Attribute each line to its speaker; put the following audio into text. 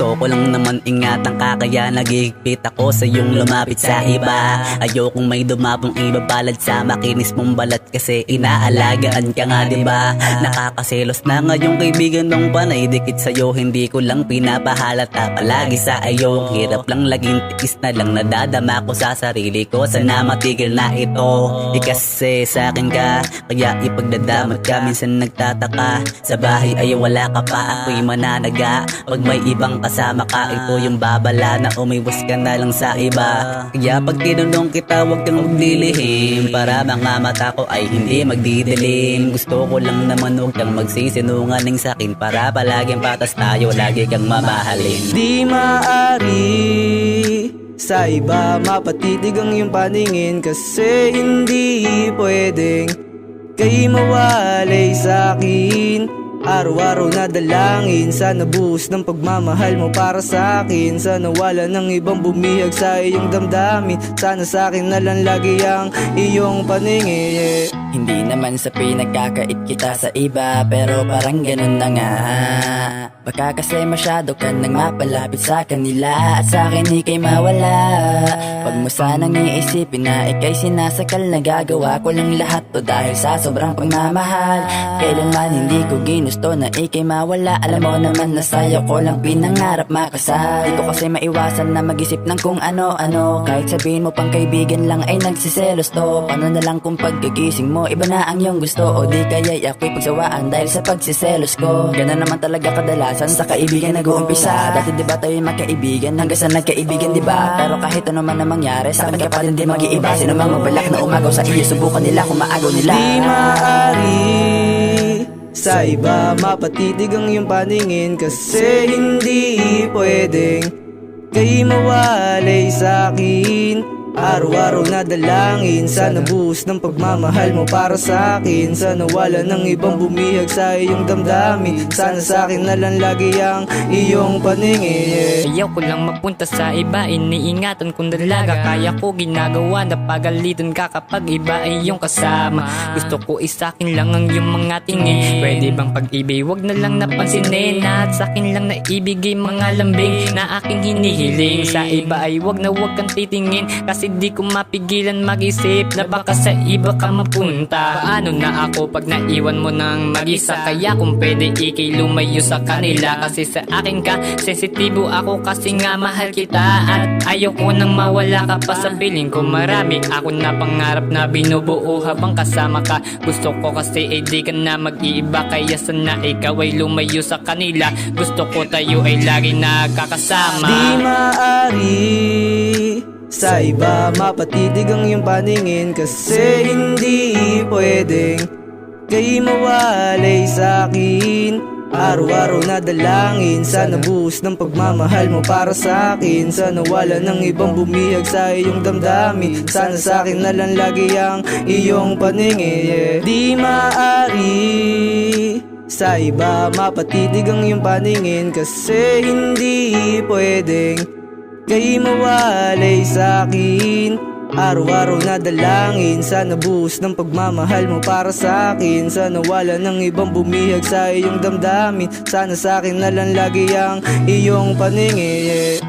Speaker 1: Gusto ko lang naman ingatan ka, kaya nagigpit ako sa iyong lumapit sa iba. Ayokong may dumapong iba balad sa makinis mong balat, kasi inaalagaan ka nga diba. Nakakaselos na ngayong kaibigan nung panay dikit sa'yo, hindi ko lang pinapahalata palagi sa iyo. Hirap lang laging tiis na lang, nadadama ko sa sarili ko, sana matigil na ito. Kasi sa akin ka, kaya ipagdadamat ka. Minsan nagtataka, sa bahay ay wala ka pa, ako'y mananaga. Pag may ibang kasama ka, ito yung babala na umiwas ka na lang sa iba. Kaya pag tinanong kita, huwag kang maglilihim, para mga mata ko ay hindi magdidilim. Gusto ko lang naman huwag kang magsisinungaling sa'kin, para palaging patas tayo, lagi kang mamahalin.
Speaker 2: Di maari sa iba mapatitig ang iyong paningin, kasi hindi pwedeng kay mawalay sa'kin. Araw-araw na dalangin, sana buhos ng pagmamahal mo para sa akin. Sana wala ng ibang bumihag sa iyong damdamin, sana sa akin na lang lagi ang iyong paningin.
Speaker 3: Hindi naman sa pinagkakait kita sa iba, pero parang ganun na nga. Baka kasi masyado ka nang mapalapit sa kanila, at sa akin ikay mawala. Wag mo sanang iisipin na ikay sinasakal, na gagawa ko lang lahat to dahil sa sobrang pagmamahal. Kailanman hindi ko ginusto na ikay mawala, alam mo naman na sa'yo ko lang pinangarap makasal. Di ko kasi maiwasan na mag-isip ng kung ano-ano, kahit sabihin mo pang kaibigan lang ay nagsiselos to. Paano na lang kung pagkagising mo iba na ang iyong gusto, o di kaya'y ako'y pagsawaan dahil sa pagsiselos ko. Ganun naman talaga kadalasan sa kaibigan nag-uumpisa. Dati diba tayo'y magkaibigan hanggang sa nagkaibigan diba? Pero kahit ano man na mangyari, sa akin ka pa rin di mag-iiba. Sino mang mabalak na umagaw sa iyo, subukan nila kung maagaw nila.
Speaker 2: Di maari sa iba mapatitig ang iyong paningin, kasi hindi pwedeng kay mawalay sa'kin. Araw-araw na dalangin, sana buhos ng pagmamahal mo para sa akin. Sana wala ng ibang bumihag sa iyong damdamin, sana sa akin na lang lagi ang iyong paningin.
Speaker 4: Ayaw ko lang mapunta sa iba, iniingatan kong dalaga. Kaya ko ginagawa na pagalitan ka kapag iba ay iyong kasama. Gusto ko isakin lang ang iyong mga tingin. Pwede bang pag-ibig wag na lang napansinin, at sa akin lang naibigay mga lambing na aking hinihiling. Sa iba ay wag na wag kang titingin, kasi di ko mapigilan mag-isip na baka sa iba ka mapunta. Paano na ako pag naiwan mo ng mag-isa? Kaya kung pwede ikay lumayo sa kanila, kasi sa akin ka sensitibo ako, kasi nga mahal kita. At ayoko nang mawala ka pa sa piling ko. Marami ako na pangarap na binubuo habang kasama ka. Gusto ko kasi di ka na mag-iiba, kaya sana ikaw ay lumayo sa kanila. Gusto ko tayo ay lagi nakakasama.
Speaker 2: Di maari sa iba mapatitig ang iyong paningin, kasi hindi pwedeng kay mawalay sa'kin. Araw-araw na dalangin, sana buhos ng pagmamahal mo para sa akin. Sana wala ng ibang bumihag sa iyong damdamin, sana sa akin na lang lagi ang iyong paningin. Di maari sa iba mapatitig ang iyong paningin, kasi hindi pwedeng kay mawalay sa'kin. Araw-araw na dalangin, sana buhos ng pagmamahal mo para sa akin. Sana wala ng ibang bumihag sa iyong damdamin, sana sa akin na lang lagi ang iyong paningin.